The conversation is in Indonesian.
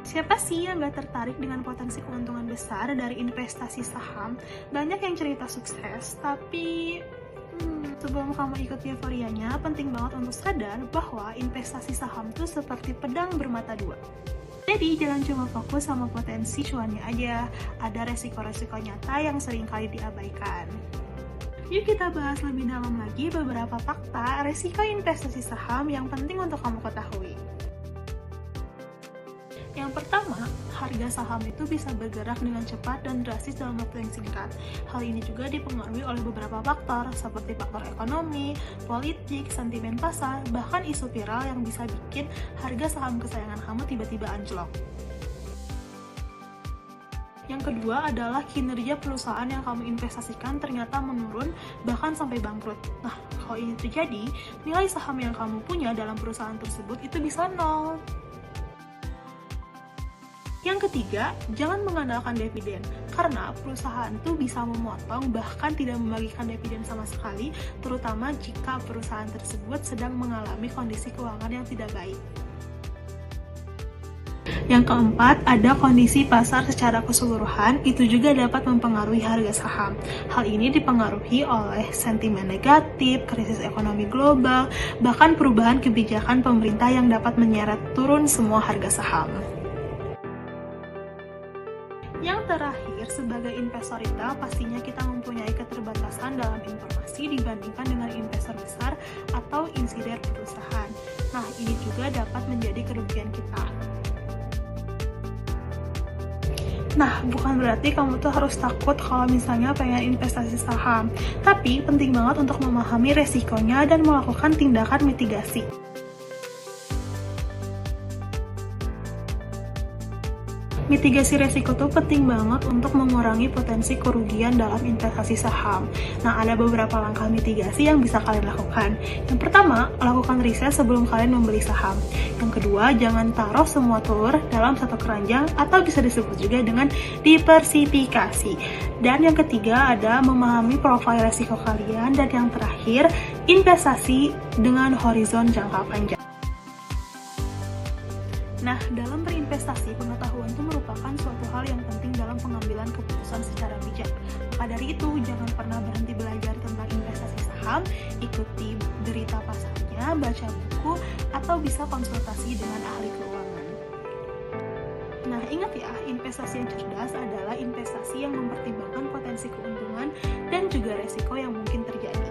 Siapa sih yang gak tertarik dengan potensi keuntungan besar dari investasi saham? Banyak yang cerita sukses, tapi sebelum kamu ikut euforianya, penting banget untuk sadar bahwa investasi saham tuh seperti pedang bermata dua. Jadi jangan cuma fokus sama potensi cuannya aja, ada resiko-resiko nyata yang seringkali diabaikan. Yuk kita bahas lebih dalam lagi beberapa fakta resiko investasi saham yang penting untuk kamu ketahui. Yang pertama, harga saham itu bisa bergerak dengan cepat dan drastis dalam waktu yang singkat. Hal ini juga dipengaruhi oleh beberapa faktor, seperti faktor ekonomi, politik, sentimen pasar, bahkan isu viral yang bisa bikin harga saham kesayangan kamu tiba-tiba anjlok. Yang kedua adalah kinerja perusahaan yang kamu investasikan ternyata menurun, bahkan sampai bangkrut. Nah, kalau ini terjadi, nilai saham yang kamu punya dalam perusahaan tersebut itu bisa nol. Yang ketiga, jangan mengandalkan dividen, karena perusahaan itu bisa memotong bahkan tidak membagikan dividen sama sekali, terutama jika perusahaan tersebut sedang mengalami kondisi keuangan yang tidak baik. Yang keempat, ada kondisi pasar secara keseluruhan, itu juga dapat mempengaruhi harga saham. Hal ini dipengaruhi oleh sentimen negatif, krisis ekonomi global, bahkan perubahan kebijakan pemerintah yang dapat menyeret turun semua harga saham. Yang terakhir, sebagai investor retail, pastinya kita mempunyai keterbatasan dalam informasi dibandingkan dengan investor besar atau insider perusahaan. Nah, ini juga dapat menjadi kerugian kita. Nah, bukan berarti kamu tuh harus takut kalau misalnya pengen investasi saham. Tapi, penting banget untuk memahami resikonya dan melakukan tindakan mitigasi. Mitigasi resiko tuh penting banget untuk mengurangi potensi kerugian dalam investasi saham. Nah, ada beberapa langkah mitigasi yang bisa kalian lakukan. Yang pertama, lakukan riset sebelum kalian membeli saham. Yang kedua, jangan taruh semua telur dalam satu keranjang atau bisa disebut juga dengan diversifikasi. Dan yang ketiga ada memahami profil resiko kalian. Dan yang terakhir, investasi dengan horizon jangka panjang. Nah, dalam berinvestasi, pengetahuan itu merupakan suatu hal yang penting dalam pengambilan keputusan secara bijak. Maka dari itu, jangan pernah berhenti belajar tentang investasi saham, ikuti berita pasarnya, baca buku, atau bisa konsultasi dengan ahli keuangan. Nah, ingat ya, investasi yang cerdas adalah investasi yang mempertimbangkan potensi keuntungan dan juga resiko yang mungkin terjadi.